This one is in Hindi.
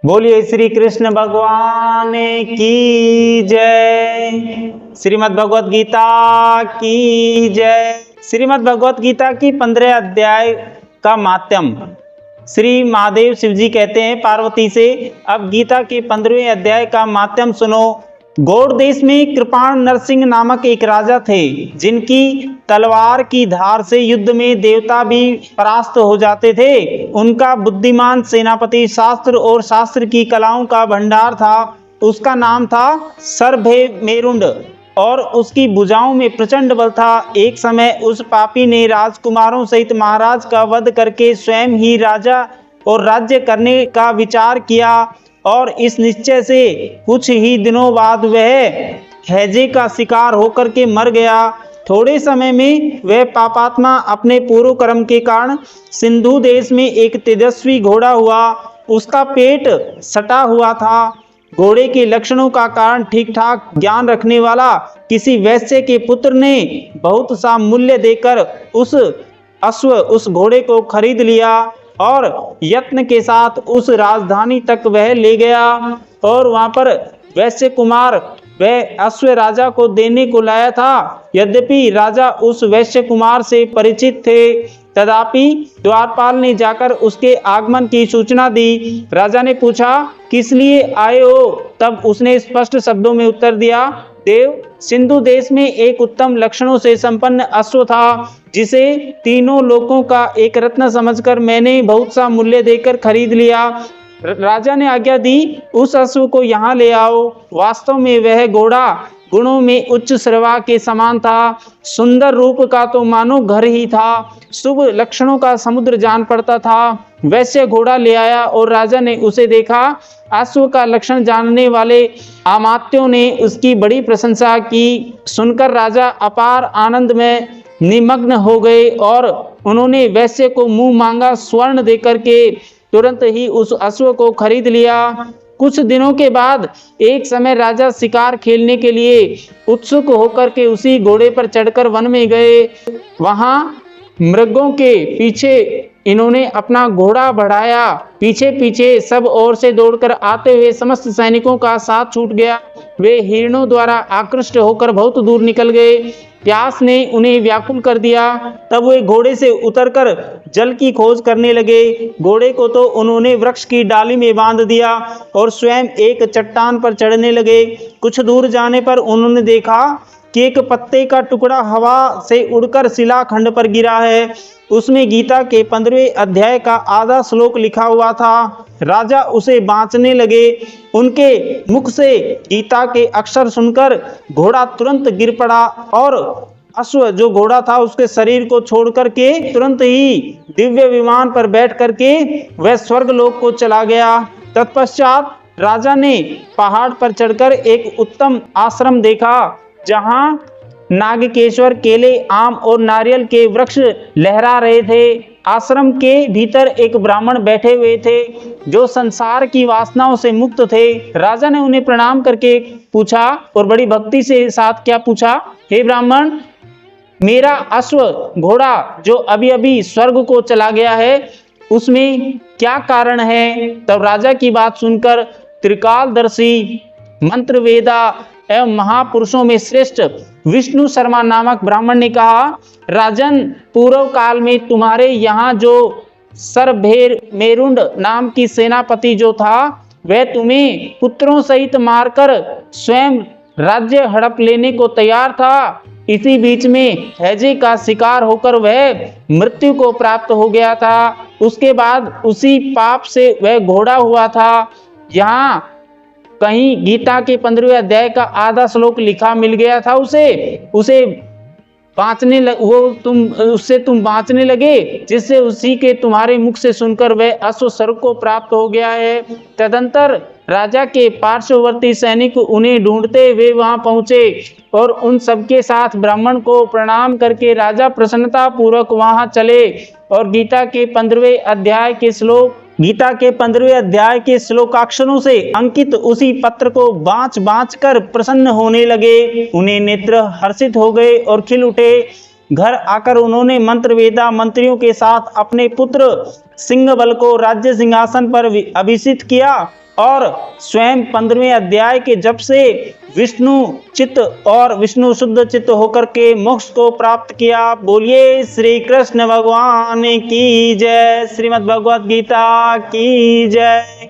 बोलिए श्री कृष्ण भगवान की जय। श्रीमद् भगवत गीता की जय। श्रीमद् भगवत गीता की 15 अध्याय का माध्यम। श्री महादेव शिव जी कहते हैं पार्वती से, अब गीता के 15वें अध्याय का माध्यम सुनो। गौड़ देश में कृपाण नरसिंह नामक एक राजा थे, जिनकी तलवार की धार से युद्ध में देवता भी परास्त हो जाते थे। उनका बुद्धिमान सेनापति, शास्त्र और शास्त्र की कलाओं का भंडार था। उसका नाम था सरभेमेरुंड और उसकी भुजाओं में प्रचंड बल था। एक समय उस पापी ने राजकुमारों सहित महाराज का वध करके स्वयं ही राजा और राज्य करने का विचार किया और इस निश्चय से कुछ ही दिनों बाद वह हैजे का शिकार होकर के मर गया। थोड़े समय में वह पापात्मा अपने पूर्व कर्म के कारण सिंधु देश में एक तेजस्वी घोड़ा हुआ। उसका पेट सटा हुआ था। घोड़े के लक्षणों का कारण ठीक ठाक ज्ञान रखने वाला किसी वैश्य के पुत्र ने बहुत सा मूल्य देकर उस घोड़े को खरीद लिया और यत्न के साथ उस राजधानी तक वह ले गया और वहां पर वैश्य कुमार वह अश्व राजा को देने को लाया था। यद्यपि राजा उस वैश्य कुमार से परिचित थे, तथापि द्वारपाल ने जाकर उसके आगमन की सूचना दी। राजा ने पूछा, किस लिए आए हो? तब उसने स्पष्ट शब्दों में उत्तर दिया, देव, सिंधु देश में एक उत्तम लक्षणों से संपन्न अश्व था, जिसे तीनों लोकों का एक रत्न समझकर मैंने बहुत सा मूल्य देकर खरीद लिया। राजा ने आज्ञा दी, उस अश्व को यहाँ ले आओ। वास्तव में वह घोड़ा गुणों में उच्च श्रवा के समान था, सुंदर रूप का तो मानो घर ही था, शुभ लक्षणों का समुद्र जान पड़ता था। वैसे घोड़ा ले आया और राजा ने उसे देखा। अश्व का लक्षण जानने वाले अमात्यों ने उसकी बड़ी प्रशंसा की। सुनकर राजा अपार आनंद में निमग्न हो गए और उन्होंने वैश्य को मुंह मांगा स्वर्ण देकर के तुरंत ही उस अश्व को खरीद लिया। कुछ दिनों के बाद एक समय राजा शिकार खेलने के लिए उत्सुक होकर के उसी घोड़े पर चढ़कर वन में गए। वहां मृगों के पीछे इन्होंने अपना घोड़ा बढ़ाया। पीछे पीछे सब ओर से दौड़कर आते हुए समस्त सैनिकों का साथ छूट गया। वे हिरणों द्वारा आकृष्ट होकर बहुत दूर निकल गए। प्यास ने उन्हें व्याकुल कर दिया। तब वे घोड़े से उतरकर जल की खोज करने लगे। घोड़े को तो उन्होंने वृक्ष की डाली में बांध दिया और स्वयं एक चट्टान पर चढ़ने लगे। कुछ दूर जाने पर उन्होंने देखा कि एक पत्ते का टुकड़ा हवा से उड़कर शिलाखंड पर गिरा है। उसमें गीता के 15वें अध्याय का आधा श्लोक लिखा हुआ था। राजा उसे बांचने लगे। उनके मुख से गीता के अक्षर सुनकर घोड़ा तुरंत गिर पड़ा और अश्व जो घोड़ा था उसके शरीर को छोड़ करके तुरंत ही दिव्य विमान पर बैठ करके वह स्वर्ग लोक को चला गया। तत्पश्चात राजा ने पहाड़ पर चढ़कर एक उत्तम आश्रम देखा, जहां नागकेश्वर केले, आम और नारियल के वृक्ष लहरा रहे थे। आश्रम के भीतर एक ब्राह्मण बैठे हुए थे, जो संसार की वासनाओं से मुक्त थे। राजा ने उन्हें प्रणाम करके पूछा और बड़ी भक्ति से साथ क्या पूछा, हे ब्राह्मण, मेरा अश्व घोड़ा जो अभी अभी स्वर्ग को चला गया है, उसमें क्या कारण है? तब राजा की बात सुनकर त्रिकालदर्शी, मंत्रवेदा एवं महापुरुषों में श्रेष्ठ विष्णु शर्मा नामक ब्राह्मण ने कहा, राजन, पूर्व काल में तुम्हारे यहाँ जो सरभेमेरुंड नाम की सेनापति जो था, वह तुम्हें पुत्रों सहित मारकर स्वयं राज्य हड़प लेने को तैयार था। इसी बीच में हैजे का शिकार होकर वह मृत्यु को प्राप्त हो गया था। उसके बाद उसी पाप से वह घोड़ा हुआ था। यहाँ कहीं गीता के 15वें अध्याय का आधा श्लोक लिखा मिल गया था उसे बाँचने उससे तुम बाँचने लगे, जिससे उसी के तुम्हारे मुख से सुनकर वह अश्व स्वर्ग को प्राप्त हो गया है। तदंतर राजा के पार्श्ववर्ती सैनिक उन्हें ढूंढते हुए वहां पहुंचे और उन सबके साथ ब्राह्मण को प्रणाम करके राजा प्रसन्नता पूर्वक वहां चले और गीता के 15वें अध्याय के श्लोकाक्षरों से अंकित उसी पत्र को बाँच कर प्रसन्न होने लगे। उन्हें नेत्र हर्षित हो गए और खिल उठे। घर आकर उन्होंने मंत्रवेदा मंत्रियों के साथ अपने पुत्र सिंहबल को राज्य सिंहासन पर अभिषिक्त किया और स्वयं 15वें अध्याय के जप से विष्णु चित्त और विष्णु शुद्ध चित्त होकर के मोक्ष को प्राप्त किया। बोलिए श्री कृष्ण भगवान की जय। श्रीमद् भगवत गीता की जय।